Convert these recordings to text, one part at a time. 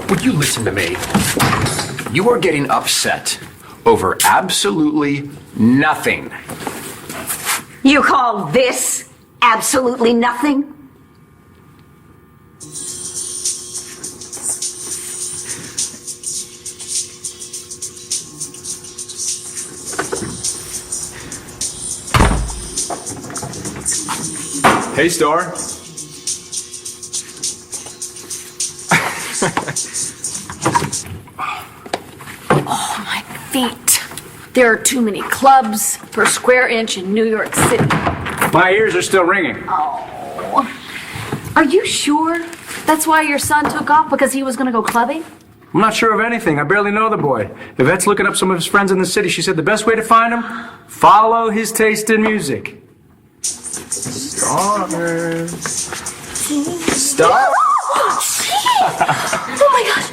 Would you listen to me? You are getting upset over absolutely nothing. You call this absolutely nothing? Hey, Star. Oh, my feet. There are too many clubs per square inch in New York City. My ears are still ringing. Oh. Are you sure? That's why your son took off, because he was going to go clubbing? I'm not sure of anything. I barely know the boy. Yvette's looking up some of his friends in the city. She said the best way to find him, follow his taste in music. Stop. Oh my gosh.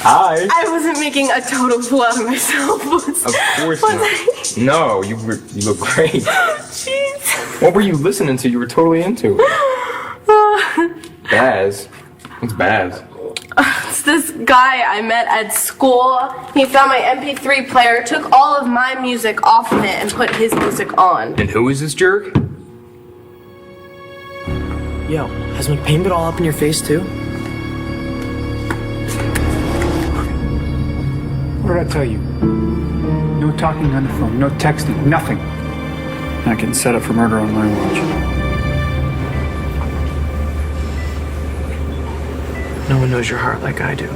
Hi. I wasn't making a total fool out of myself. Of course not. No, you look great. Jeez. What were you listening to? You were totally into it. Baz. What's Baz? It's this guy I met at school. He found my MP3 player, took all of my music off of it, and put his music on. And who is this jerk? Yo, has McPain been all up in your face too? What did I tell you? No talking on the phone, no texting, nothing. Not getting set up for murder on my watch. No one knows your heart like I do.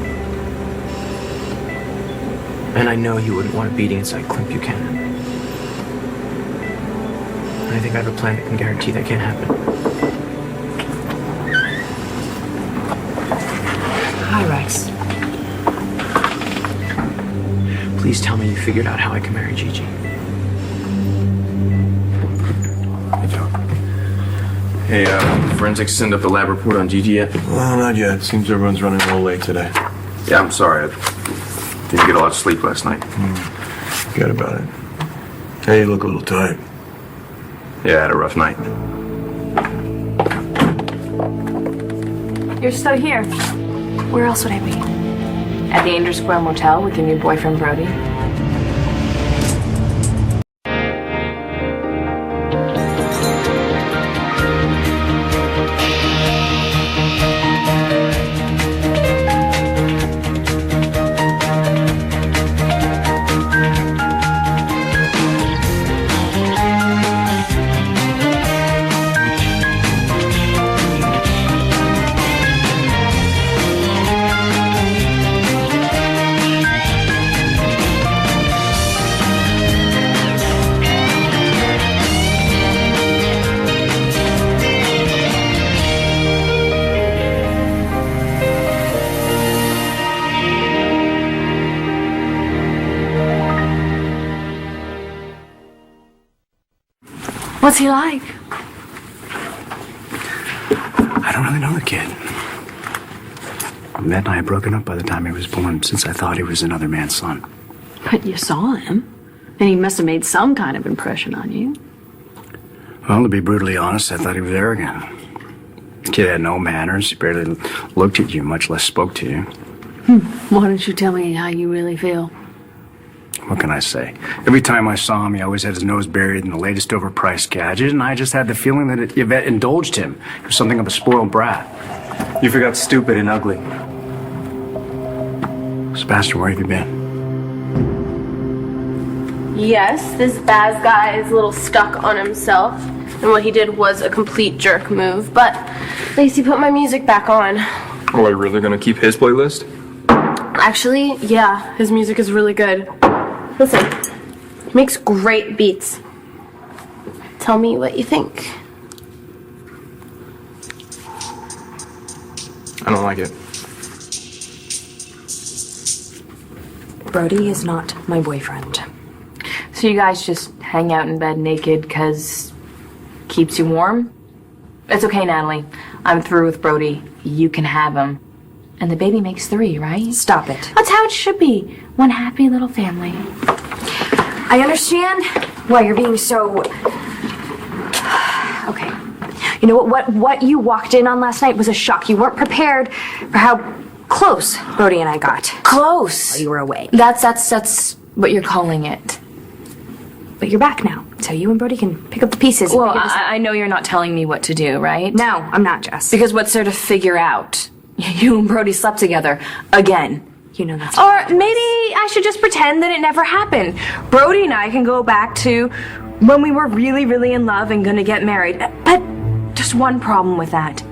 And I know you wouldn't want a beating inside Clint Buchanan. And I think I have a plan that can guarantee that can't happen. Hi, Rex. Please tell me you figured out how I can marry Gigi. Hey, forensics send up the lab report on Gigi yet? Well, not yet. Seems everyone's running a little late today. Yeah, I'm sorry. I didn't get a lot of sleep last night. Forget about it. Hey, you look a little tired. Yeah, I had a rough night. You're still here. Where else would I be? At the Angel Square Motel with your new boyfriend, Brody? What's he like? I don't really know the kid. Matt and I had broken up by the time he was born, since I thought he was another man's son. But you saw him, and he must have made some kind of impression on you. Well, to be brutally honest, I thought he was arrogant. The kid had no manners. He barely looked at you, much less spoke to you. Why don't you tell me how you really feel? What can I say? Every time I saw him, he always had his nose buried in the latest overpriced gadget, and I just had the feeling that Yvette indulged him. He was something of a spoiled brat. You forgot stupid and ugly. Sebastian, where have you been? Yes, this Baz guy is a little stuck on himself, and what he did was a complete jerk move, but at least he put my music back on. Oh, are you really gonna keep his playlist? Actually, yeah, his music is really good. Listen, he makes great beats. Tell me what you think. I don't like it. Brody is not my boyfriend. So you guys just hang out in bed naked because keeps you warm? It's okay, Natalie. I'm through with Brody. You can have him. And the baby makes 3, right? Stop it. That's how it should be. One happy little family. I understand why you're being so... Okay. You know what you walked in on last night was a shock. You weren't prepared for how close, Brody and I got. Close. While you were away. That's what you're calling it. But you're back now, so you and Brody can pick up the pieces. and Well, figure this out. I know you're not telling me what to do, right? No, I'm not, Jess. Because what's there to figure out? You and Brody slept together again. You know that's Or maybe I should just pretend that it never happened. Brody and I can go back to when we were really, really in love and gonna get married. But just one problem with that.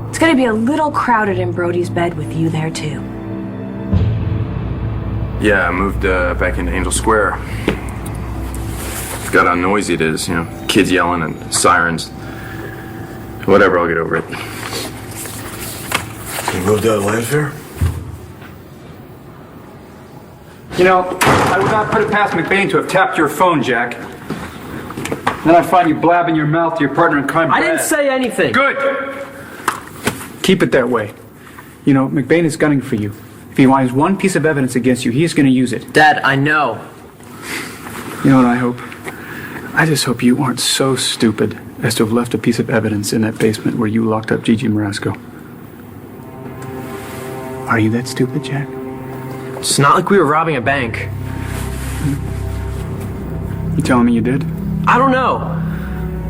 It's gonna be a little crowded in Brody's bed with you there too. Yeah, I moved back into Angel Square. Forgot how noisy it is, kids yelling and sirens. Whatever, I'll get over it. You moved out of Landfair? I would not put it past McBain to have tapped your phone, Jack. Then I find you blabbing your mouth to your partner in crime. I didn't say anything. Good. Keep it that way. McBain is gunning for you. If he finds one piece of evidence against you, he is going to use it. Dad, I know. You know what I hope? I just hope you aren't so stupid as to have left a piece of evidence in that basement where you locked up Gigi Marasco. Are you that stupid, Jack? It's not like we were robbing a bank. You telling me you did? I don't know.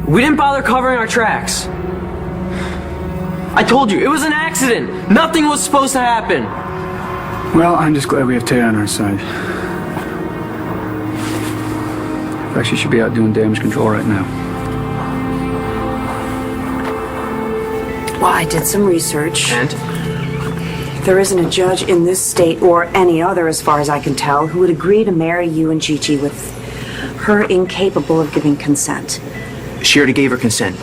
We didn't bother covering our tracks. I told you, it was an accident. Nothing was supposed to happen. Well, I'm just glad we have Tay on our side. In fact, she should be out doing damage control right now. Well, I did some research. And? There isn't a judge in this state or any other, as far as I can tell, who would agree to marry you and Gigi with her incapable of giving consent. She already gave her consent.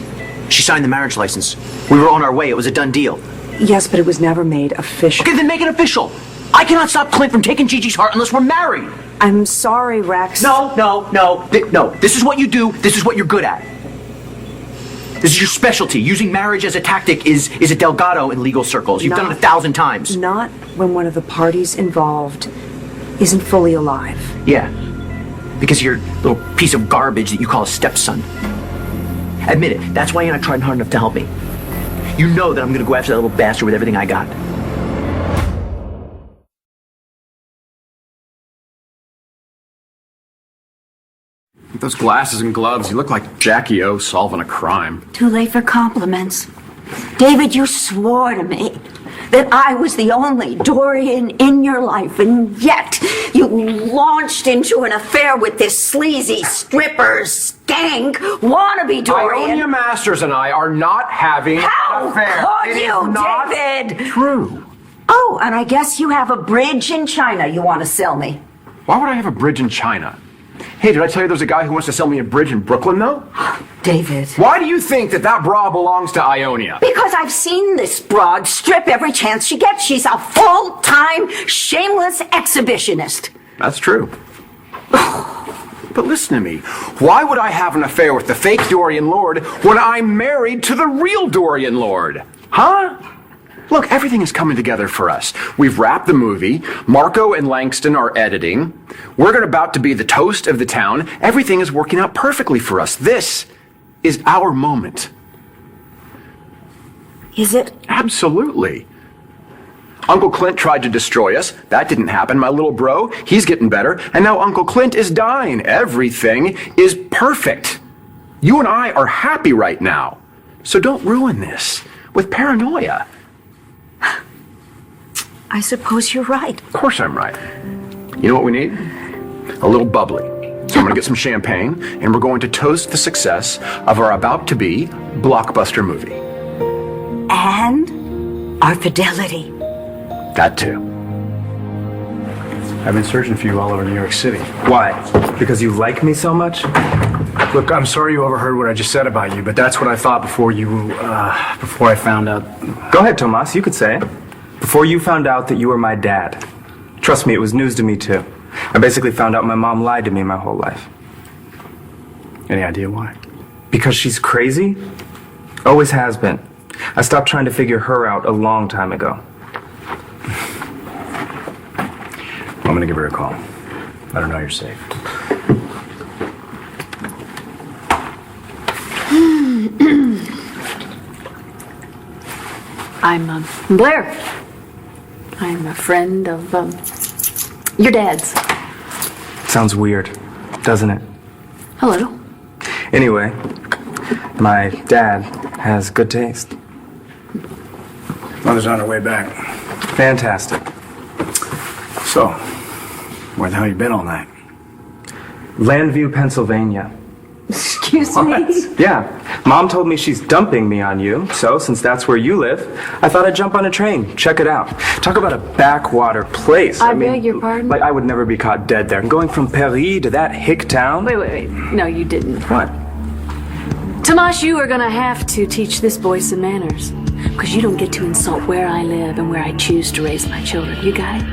She signed the marriage license. We were on our way. It was a done deal. Yes, but it was never made official. Okay, then make it official. I cannot stop Clint from taking Gigi's heart unless we're married. I'm sorry, Rex. No. This is what you do. This is what you're good at. This is your specialty. Using marriage as a tactic is a Delgado in legal circles. You've done it 1,000 times. Not when one of the parties involved isn't fully alive. Yeah. Because you're a little piece of garbage that you call a stepson. Admit it. That's why you're not trying hard enough to help me. You know that I'm going to go after that little bastard with everything I got. With those glasses and gloves, you look like Jackie O solving a crime. Too late for compliments. David, you swore to me that I was the only Dorian in your life, and yet you launched into an affair with this sleazy stripper, skank, wannabe Dorian. Ionia Masters and I are not having How an affair. could It is you, not David? true. Oh, and I guess you have a bridge in China you want to sell me. Why would I have a bridge in China? Hey, did I tell you there's a guy who wants to sell me a bridge in Brooklyn, though? David. Why do you think that bra belongs to Ionia? Because I've seen this broad strip every chance she gets. She's a full-time, shameless exhibitionist. That's true. But listen to me. Why would I have an affair with the fake Dorian Lord when I'm married to the real Dorian Lord? Huh? Look, everything is coming together for us. We've wrapped the movie. Marco and Langston are editing. We're about to be the toast of the town. Everything is working out perfectly for us. This is our moment. Is it? Absolutely. Uncle Clint tried to destroy us. That didn't happen. My little bro, he's getting better. And now Uncle Clint is dying. Everything is perfect. You and I are happy right now. So don't ruin this with paranoia. I suppose you're right. Of course I'm right. You know what we need? A little bubbly. So I'm going to get some champagne, and we're going to toast the success of our about-to-be blockbuster movie. And our fidelity. That too. I've been searching for you all over New York City. Why? Because you like me so much? Look, I'm sorry you overheard what I just said about you, but that's what I thought before I found out. Go ahead, Tomas, you could say it. Before you found out that you were my dad. Trust me, it was news to me too. I basically found out my mom lied to me my whole life. Any idea why? Because she's crazy? Always has been. I stopped trying to figure her out a long time ago. I'm gonna give her a call. Let her know you're safe. I'm Blair. I'm a friend of, your dad's. Sounds weird, doesn't it? A little. Anyway, my dad has good taste. Mother's on her way back. Fantastic. So, where the hell you been all night? Landview, Pennsylvania. Excuse me? Yeah. Mom told me she's dumping me on you, so since that's where you live, I thought I'd jump on a train, check it out. Talk about a backwater place. I beg your pardon? Like, I would never be caught dead there. Going from Paris to that hick town. Wait. No, you didn't. What? Tomas, you are gonna have to teach this boy some manners. Because you don't get to insult where I live and where I choose to raise my children. You got it?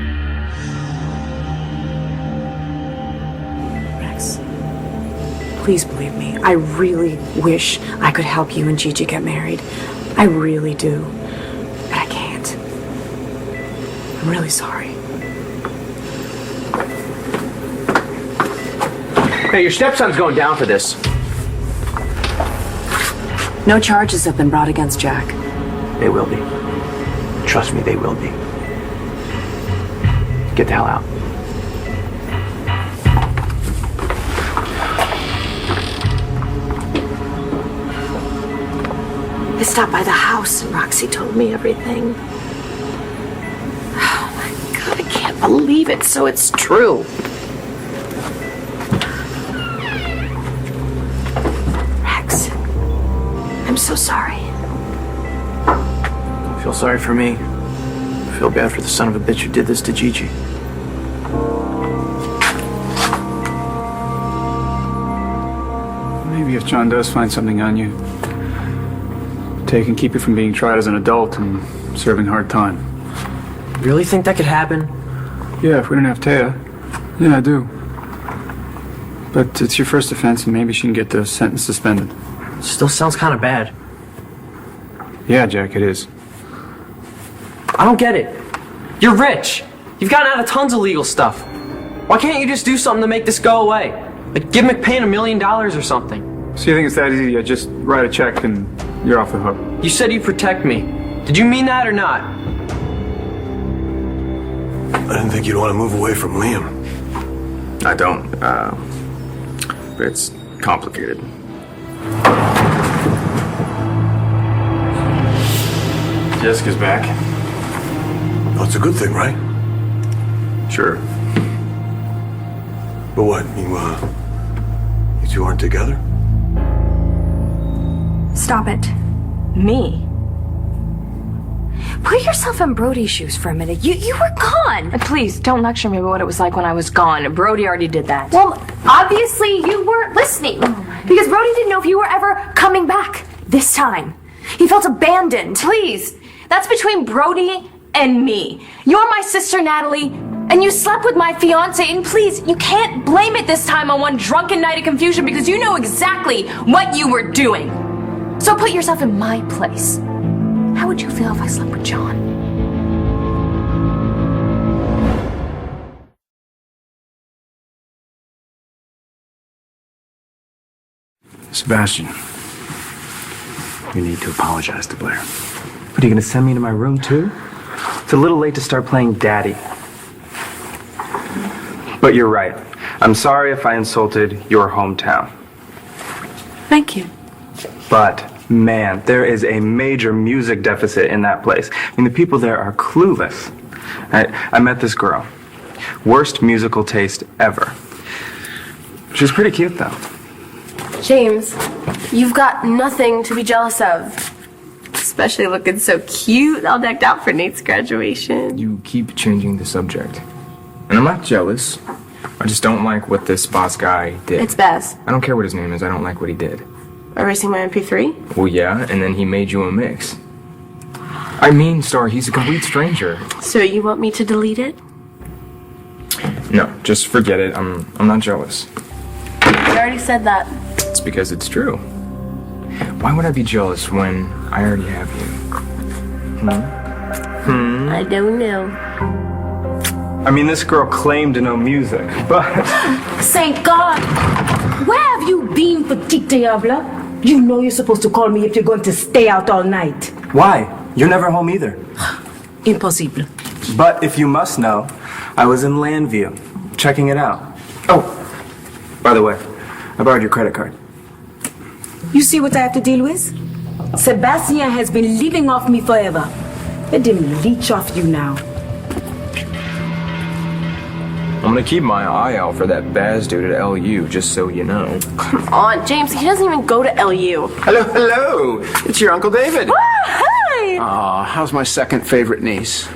Rex, please believe me. I really wish I could help you and Gigi get married. I really do. But I can't. I'm really sorry. Hey, your stepson's going down for this. No charges have been brought against Jack. They will be. Trust me, they will be. Get the hell out. I stopped by the house and Roxy told me everything. Oh my God, I can't believe it. So it's true. Rex, I'm so sorry. Feel sorry for me. Feel bad for the son of a bitch who did this to Gigi. Maybe if John does find something on you, Tay can keep you from being tried as an adult and serving hard time. Really think that could happen? Yeah, if we didn't have Taya. Yeah, I do. But it's your first offense, and maybe she can get the sentence suspended. Still sounds kind of bad. Yeah, Jack, it is. I don't get it. You're rich. You've gotten out of tons of legal stuff. Why can't you just do something to make this go away? Like give McPain $1 million or something. So you think it's that easy to just write a check and you're off the hook? You said you'd protect me. Did you mean that or not? I didn't think you'd want to move away from Liam. I don't, but it's complicated. Jessica's back. Oh, it's a good thing, right? Sure. But what, you two aren't together? Stop it. Me? Put yourself in Brody's shoes for a minute. You were gone. Please, don't lecture me about what it was like when I was gone. Brody already did that. Well, obviously you weren't listening. Because Brody didn't know if you were ever coming back this time. He felt abandoned. Please, that's between Brody and me. You're my sister, Natalie, and you slept with my fiance, and please, you can't blame it this time on one drunken night of confusion because you know exactly what you were doing. So put yourself in my place. How would you feel if I slept with John? Sebastian, you need to apologize to Blair. What, are you gonna send me to my room too? It's a little late to start playing daddy. But you're right. I'm sorry if I insulted your hometown. Thank you. But, man, there is a major music deficit in that place. I mean, the people there are clueless. I met this girl. Worst musical taste ever. She's pretty cute, though. James, you've got nothing to be jealous of. Especially looking so cute, all decked out for Nate's graduation. You keep changing the subject. And I'm not jealous. I just don't like what this boss guy did. It's Baz. I don't care what his name is. I don't like what he did. Erasing my MP3? Well, yeah, and then he made you a mix. I mean, Star, he's a complete stranger. So you want me to delete it? No, just forget it. I'm not jealous. You already said that. It's because it's true. Why would I be jealous when I already have you? I don't know. I mean, this girl claimed to know music, but... Thank God! Where have you been, petite diable? You know you're supposed to call me if you're going to stay out all night. Why? You're never home either. Impossible. But if you must know, I was in Landview, checking it out. Oh, by the way, I borrowed your credit card. You see what I have to deal with? Sebastian has been living off me forever. Let him leech off you now. I'm gonna keep my eye out for that Baz dude at LU, just so you know. Come on, James. He doesn't even go to LU. Hello, hello. It's your Uncle David. Hi. Aw, how's my second favorite niece?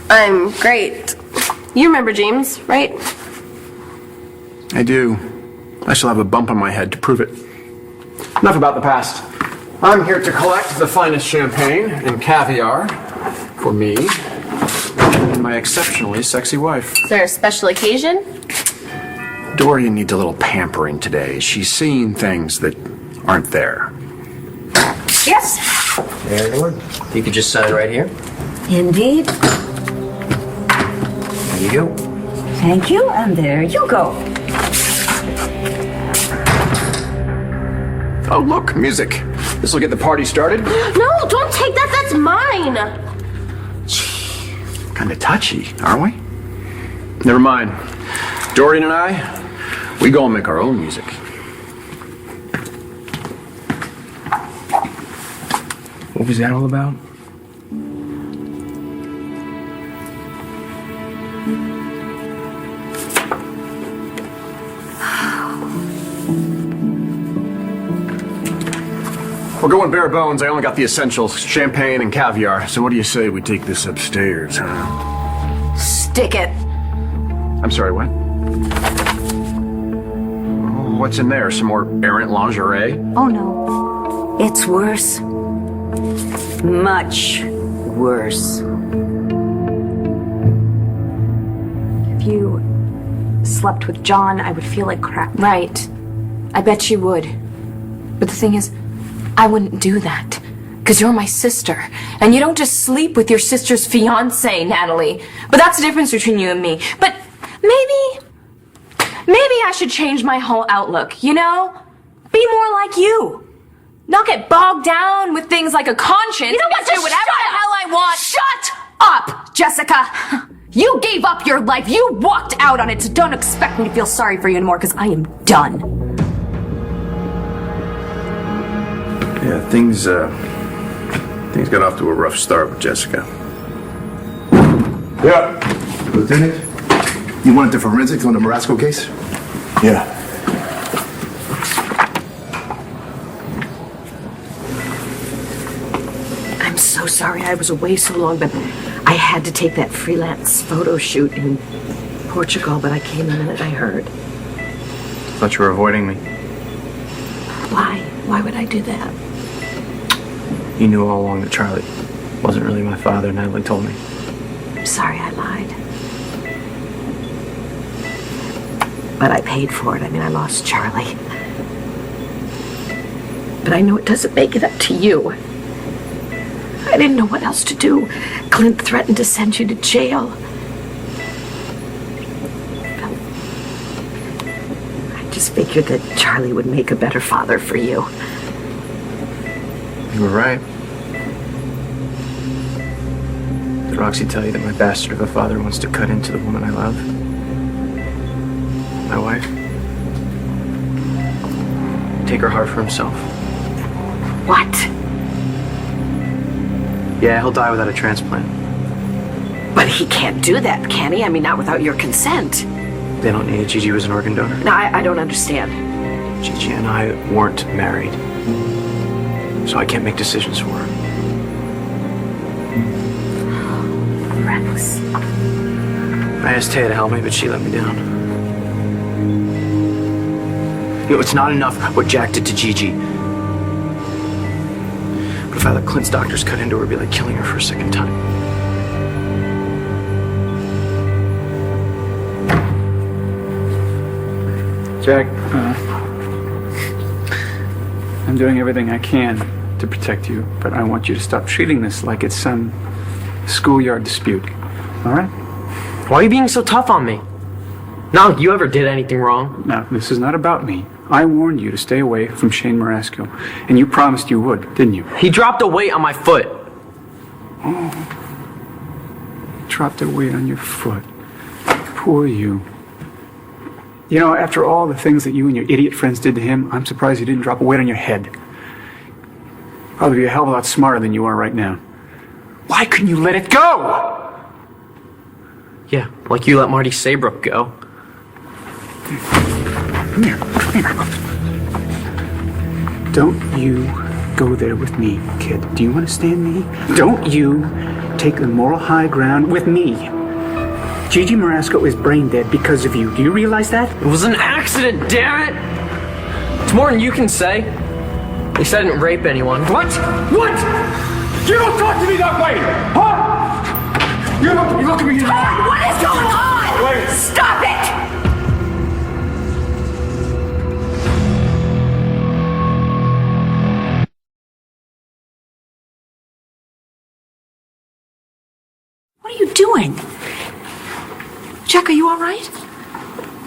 I'm great. You remember James, right? I do. I shall have a bump on my head to prove it. Enough about the past. I'm here to collect the finest champagne and caviar for me and my exceptionally sexy wife. Is there a special occasion? Dorian needs a little pampering today. She's seeing things that aren't there. Yes. There you are. You could just sign right here. Indeed. There you go. Thank you, and there you go. Oh, look, music. This will get the party started. No, don't take that. That's mine. Kind of touchy, aren't we? Never mind. Dorian and I, we go and make our own music. What was that all about? We're going bare bones. I only got the essentials, champagne and caviar. So what do you say we take this upstairs, huh? Stick it. I'm sorry, what? What's in there? Some more errant lingerie? Oh, no. It's worse. Much worse. If you slept with John, I would feel like crap. Right. I bet you would. But the thing is, I wouldn't do that. Because you're my sister. And you don't just sleep with your sister's fiancé, Natalie. But that's the difference between you and me. But maybe I should change my whole outlook, you know? Be more like you. Not get bogged down with things like a conscience. You know what? And do Just whatever shut the up. hell I want. Shut up, Jessica. You gave up your life. You walked out on it. So don't expect me to feel sorry for you anymore, because I am done. Yeah, things got off to a rough start with Jessica. Yeah. Lieutenant, you wanted the forensics on the Marasco case? Yeah. I'm so sorry I was away so long, but I had to take that freelance photo shoot in Portugal, but I came the minute I heard. Thought you were avoiding me. Why? Why would I do that? You knew all along that Charlie wasn't really my father, Natalie told me. I'm sorry I lied. But I paid for it. I mean, I lost Charlie. But I know it doesn't make it up to you. I didn't know what else to do. Clint threatened to send you to jail. I just figured that Charlie would make a better father for you. You were right. Did Roxy tell you that my bastard of a father wants to cut into the woman I love? My wife? Take her heart for himself. What? Yeah, he'll die without a transplant. But he can't do that, can he? I mean, not without your consent. They don't need it. Gigi was an organ donor. No, I don't understand. Gigi and I weren't married. So I can't make decisions for her. Rex. I asked Taya to help me, but she let me down. You know, it's not enough what Jack did to Gigi. But if I let Clint's doctors cut into her, it'd be like killing her for a second time. Jack, I'm doing everything I can to protect you, but I want you to stop treating this like it's some schoolyard dispute. All right? Why are you being so tough on me? Not like you ever did anything wrong. Now, this is not about me. I warned you to stay away from Shane Marasco, and you promised you would, didn't you? He dropped a weight on my foot. Oh. dropped a weight on your foot. Poor you. You know, after all the things that you and your idiot friends did to him, I'm surprised you didn't drop a weight on your head. Probably be a hell of a lot smarter than you are right now. Why couldn't you let it go? Yeah, like you let Marty Saybrook go. Come here. Don't you go there with me, kid. Do you understand me? Don't you take the moral high ground with me. Gigi Marasco is brain dead because of you. Do you realize that? It was an accident, damn it! It's more than you can say. At least I didn't rape anyone. What? What? You don't talk to me that way! Huh? You look at me in the eye. What is going on? Wait. Stop it! What are you doing? Jack, are you all right?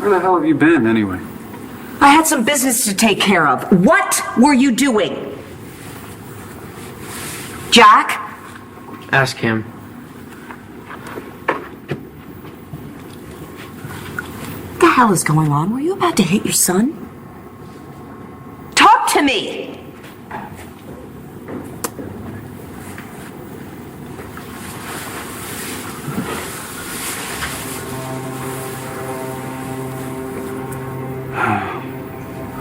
Where the hell have you been, anyway? I had some business to take care of. What were you doing? Jack? Ask him. What the hell is going on? Were you about to hit your son? Talk to me!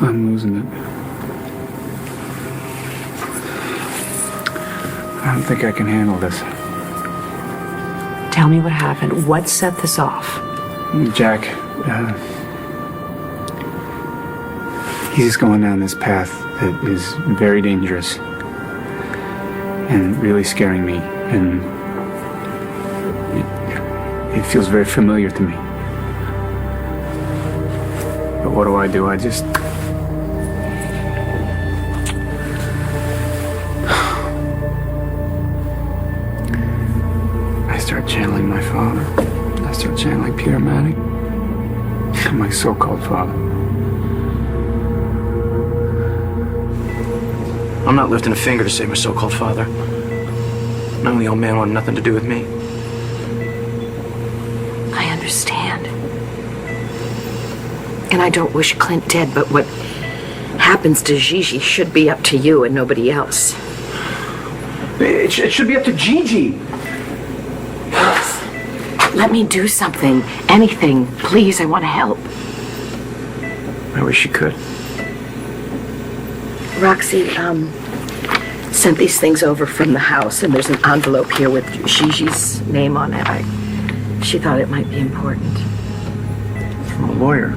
I'm losing it. I don't think I can handle this. Tell me what happened. What set this off? Jack, he's going down this path that is very dangerous and really scaring me, and it feels very familiar to me. But what do? I start channeling my father. I start channeling Peter Manning. My so-called father. I'm not lifting a finger to save my so-called father. No, the old man wanted nothing to do with me. I understand. And I don't wish Clint dead, but what happens to Gigi should be up to you and nobody else. It should be up to Gigi. Let me do something. Anything. Please, I want to help. I wish you could. Roxy, sent these things over from the house, and there's an envelope here with Gigi's name on it. She thought it might be important. From a lawyer.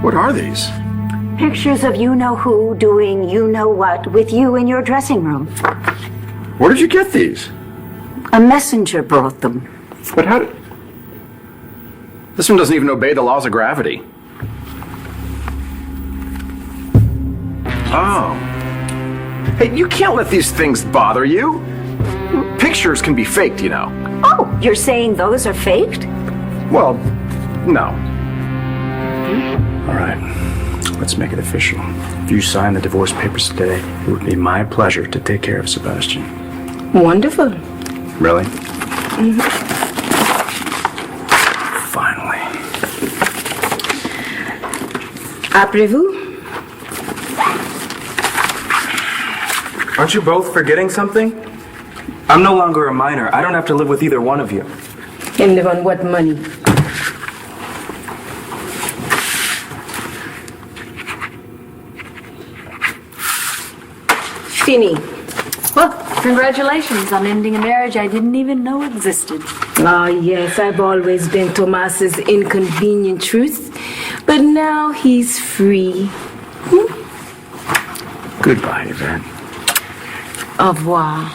What are these? Pictures of you-know-who doing you-know-what with you in your dressing room. Where did you get these? A messenger brought them. But how did... This one doesn't even obey the laws of gravity. Oh. Hey, you can't let these things bother you. Pictures can be faked, you know. Oh, you're saying those are faked? Well, no. All right, let's make it official. If you sign the divorce papers today, it would be my pleasure to take care of Sebastian. Wonderful. Really? Mm-hmm. Finally. Après-vous? Aren't you both forgetting something? I'm no longer a minor. I don't have to live with either one of you. And live on what money? Fini. Well, congratulations on ending a marriage I didn't even know existed. Ah, yes, I've always been Tomas's inconvenient truth, but now he's free. Goodbye, Yvette. Au revoir.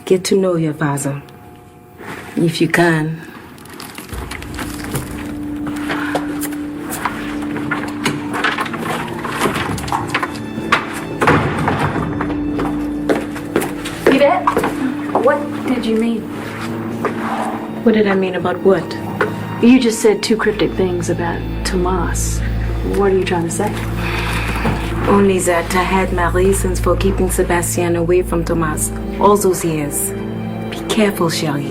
Get to know your father, if you can. Yvette, what did you mean? What did I mean about what? You just said two cryptic things about Tomas. What are you trying to say? Only that I had my reasons for keeping Sebastian away from Thomas all those years. Be careful, Sherry.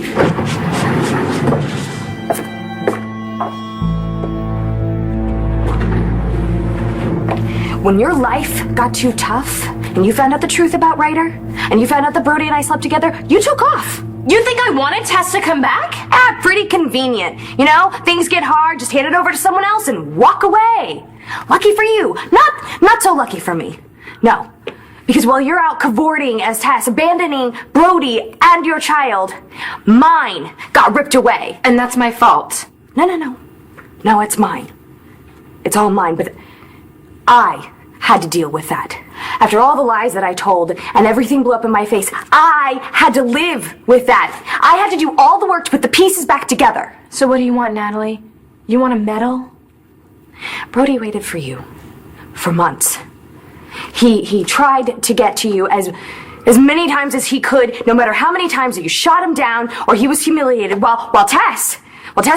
When your life got too tough, and you found out the truth about Ryder, and you found out that Brody and I slept together, you took off. You think I wanted Tess to come back? Ah, pretty convenient. You know, things get hard, just hand it over to someone else and walk away. Lucky for you. Not so lucky for me. No. Because while you're out cavorting as Tess, abandoning Brody and your child, mine got ripped away. And that's my fault. No. No, it's mine. It's all mine, but I had to deal with that. After all the lies that I told and everything blew up in my face, I had to live with that. I had to do all the work to put the pieces back together. So what do you want, Natalie? You want a medal? Brody waited for you for months. He tried to get to you as many times as he could, no matter how many times that you shot him down or he was humiliated, while Tess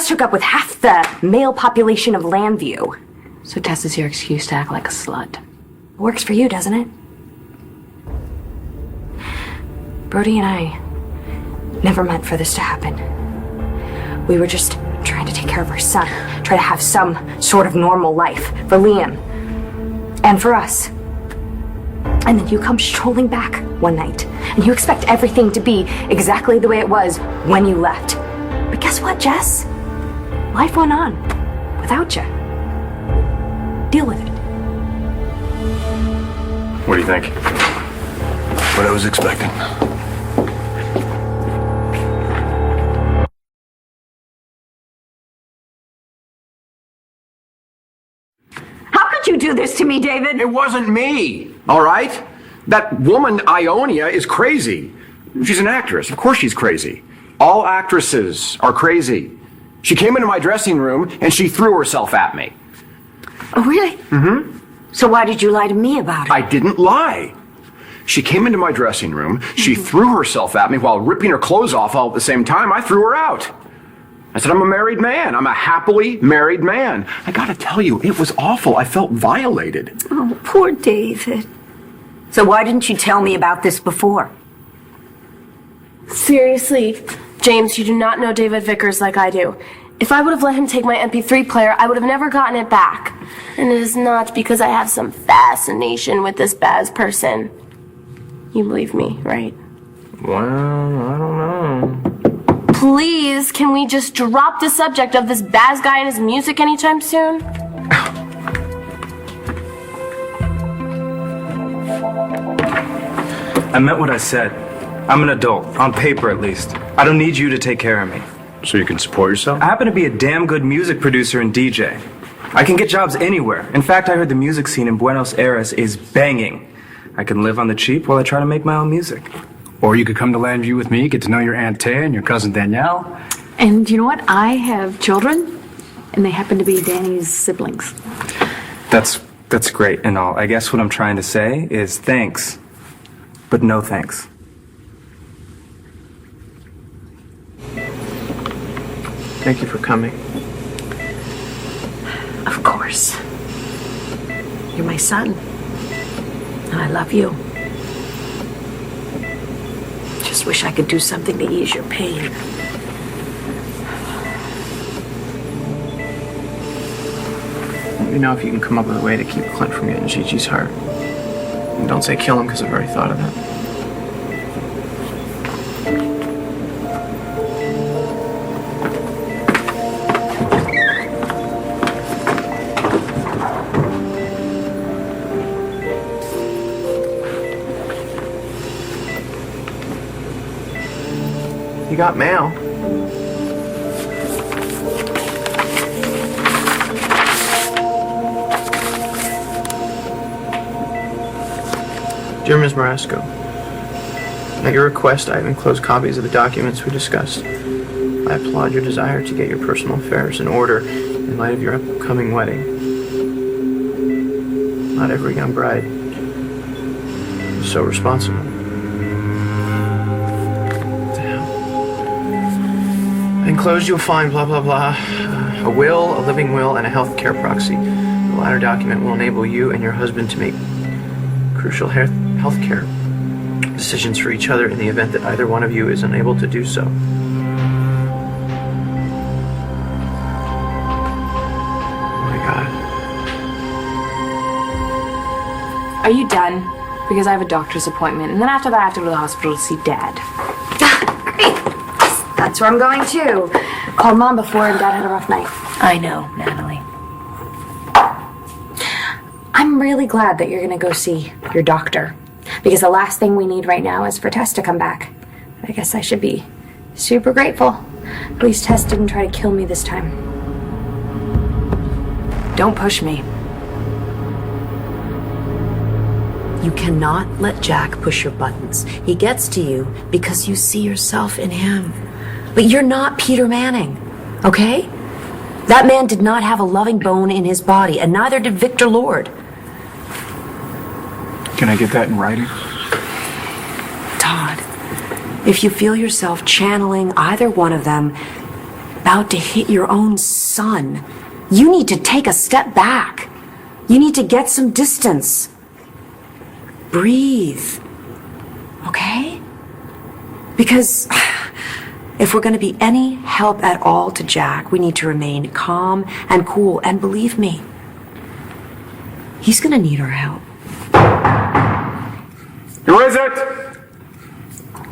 took up with half the male population of Landview. So Tess is your excuse to act like a slut. Works for you, doesn't it? Brody and I never meant for this to happen. We were just trying to take care of our son, try to have some sort of normal life for Liam and for us. And then you come strolling back one night, and you expect everything to be exactly the way it was when you left. But guess what, Jess? Life went on without you. Deal with it. What do you think? What I was expecting. How could you do this to me, David? It wasn't me, all right? That woman, Ionia, is crazy. She's an actress. Of course she's crazy. All actresses are crazy. She came into my dressing room and she threw herself at me. Oh, really? Mm-hmm. So why did you lie to me about it? I didn't lie. She came into my dressing room, she threw herself at me while ripping her clothes off all at the same time. I threw her out. I said, I'm a married man. I'm a happily married man. I gotta tell you, it was awful. I felt violated. Oh, poor David. So why didn't you tell me about this before? Seriously, James, you do not know David Vickers like I do. If I would have let him take my MP3 player, I would have never gotten it back. And it is not because I have some fascination with this Baz person. You believe me, right? Well, I don't know. Please, can we just drop the subject of this Baz guy and his music anytime soon? I meant what I said. I'm an adult, on paper at least. I don't need you to take care of me. So you can support yourself? I happen to be a damn good music producer and DJ. I can get jobs anywhere. In fact, I heard the music scene in Buenos Aires is banging. I can live on the cheap while I try to make my own music. Or you could come to Landview with me, get to know your Aunt Taya and your cousin Danielle. And you know what? I have children, and they happen to be Danny's siblings. That's great and all. I guess what I'm trying to say is thanks, but no thanks. Thank you for coming. Of course. You're my son. And I love you. Just wish I could do something to ease your pain. Let me know if you can come up with a way to keep Clint from getting Gigi's heart. And don't say kill him, because I've already thought of that. You got mail. Dear Ms. Marasco, at your request, I have enclosed copies of the documents we discussed. I applaud your desire to get your personal affairs in order in light of your upcoming wedding. Not every young bride is so responsible. Enclosed, you'll find blah, blah, blah. A will, a living will, and a health care proxy. The latter document will enable you and your husband to make crucial healthcare decisions for each other in the event that either one of you is unable to do so. Are you done? Because I have a doctor's appointment, and then after that I have to go to the hospital to see Dad. Great. That's where I'm going too. Called Mom before and Dad had a rough night. I know, Natalie. I'm really glad that you're gonna go see your doctor. Because the last thing we need right now is for Tess to come back. I guess I should be super grateful. At least Tess didn't try to kill me this time. Don't push me. You cannot let Jack push your buttons. He gets to you because you see yourself in him. But you're not Peter Manning, okay? That man did not have a loving bone in his body, and neither did Victor Lord. Can I get that in writing? Todd, if you feel yourself channeling either one of them about to hit your own son, you need to take a step back. You need to get some distance. Breathe. Okay? Because if we're going to be any help at all to Jack, we need to remain calm and cool. And believe me, he's going to need our help. Who is it?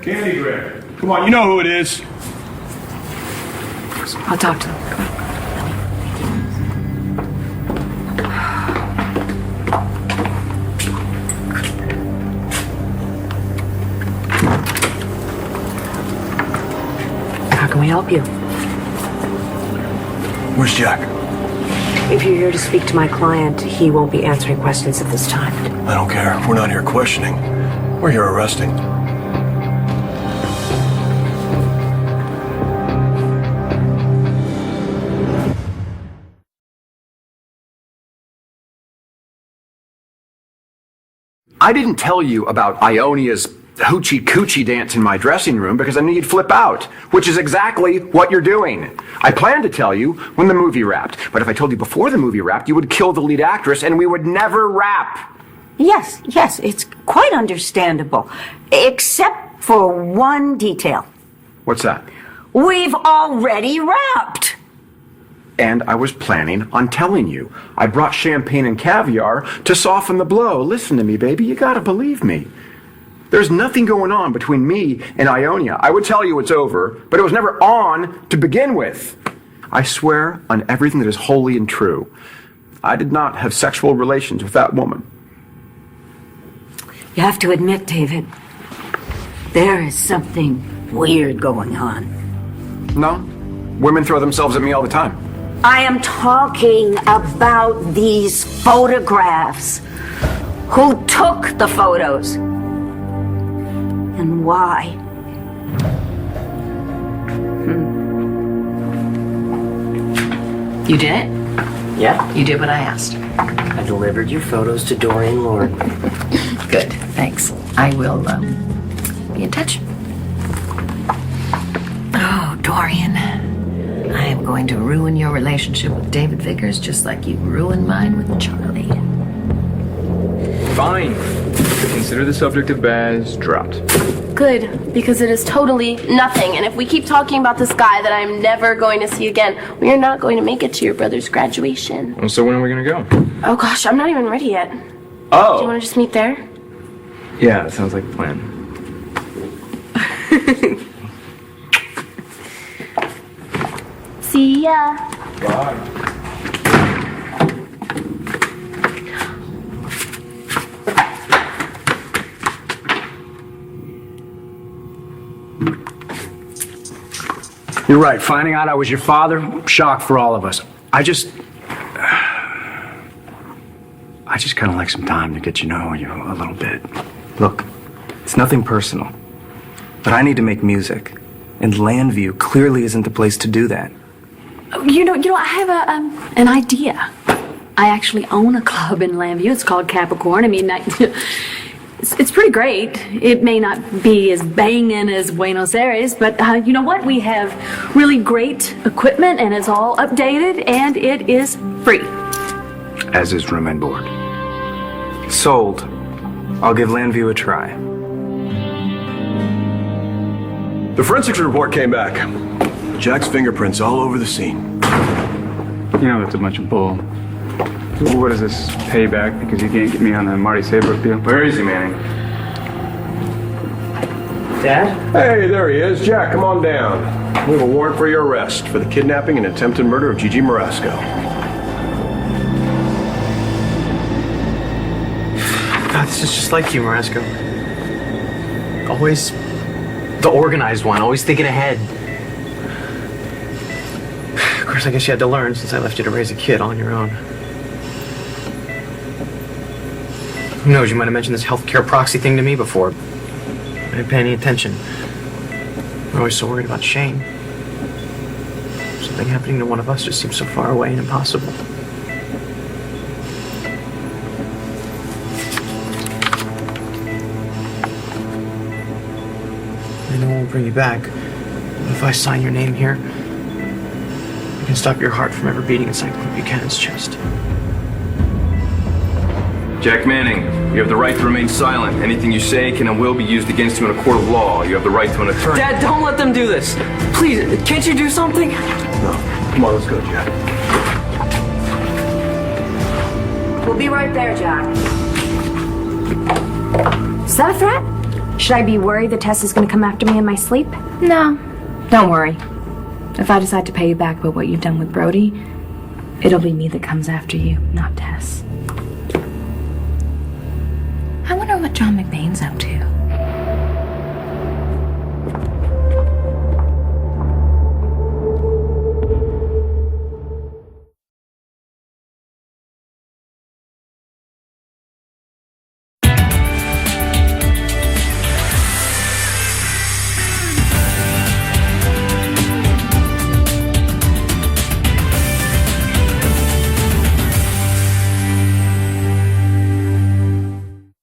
Candy Grab. Come on, you know who it is. I'll talk to him. How can we help you? Where's Jack? If you're here to speak to my client, he won't be answering questions at this time. I don't care. We're not here questioning. We're here arresting. I didn't tell you about Ionia's hoochie coochie dance in my dressing room because I knew you'd flip out, which is exactly what you're doing. I planned to tell you when the movie wrapped, but if I told you before the movie wrapped, you would kill the lead actress and we would never wrap. Yes, it's quite understandable. Except for one detail. What's that? We've already wrapped. And I was planning on telling you. I brought champagne and caviar to soften the blow. Listen to me, baby. You gotta believe me. There's nothing going on between me and Ionia. I would tell you it's over, but it was never on to begin with. I swear on everything that is holy and true. I did not have sexual relations with that woman. You have to admit, David, there is something weird going on. No, women throw themselves at me all the time. I am talking about these photographs. Who took the photos? And why? You did it? Yeah. You did what I asked. I delivered your photos to Dorian Lord. Good, thanks. I will be in touch. Oh, Dorian. I am going to ruin your relationship with David Vickers just like you ruined mine with Charlie. Fine. Consider the subject of Baz dropped. Good, because it is totally nothing. And if we keep talking about this guy that I'm never going to see again, we are not going to make it to your brother's graduation. Well, so when are we gonna go? Oh gosh, I'm not even ready yet. Oh. Do you want to just meet there? Yeah, that sounds like a plan. See ya. Bye. You're right. Finding out I was your father, shock for all of us. I just kind of like some time to get to know you a little bit. Look, it's nothing personal, but I need to make music, and Landview clearly isn't the place to do that. You know, I have an idea. I actually own a club in Landview. It's called Capricorn. I mean, it's pretty great. It may not be as banging as Buenos Aires, but you know what? We have really great equipment, and it's all updated, and it is free. As is room and board. Sold. I'll give Landview a try. The forensics report came back. Jack's fingerprints all over the scene. You know that's a bunch of bull. What is this, payback because you can't get me on the Marty Saybrook deal? Where is he, Manning? Dad? Hey, there he is. Jack, come on down. We have a warrant for your arrest for the kidnapping and attempted murder of Gigi Marasco. God, this is just like you, Marasco. Always the organized one, always thinking ahead. Of course, I guess you had to learn since I left you to raise a kid all on your own. Who knows, you might have mentioned this healthcare proxy thing to me before. I didn't pay any attention. I'm always so worried about Shane. Something happening to one of us just seems so far away and impossible. I know we'll bring you back. But if I sign your name here, I can stop your heart from ever beating inside Clint Buchanan's chest. Jack Manning, you have the right to remain silent. Anything you say can and will be used against you in a court of law. You have the right to an attorney. Dad, don't let them do this. Please, can't you do something? No. Come on, let's go, Jack. We'll be right there, Jack. Is that a threat? Should I be worried that Tess is going to come after me in my sleep? No, don't worry. If I decide to pay you back for what you've done with Brody, it'll be me that comes after you, not Tess. I wonder what John McBain's up to.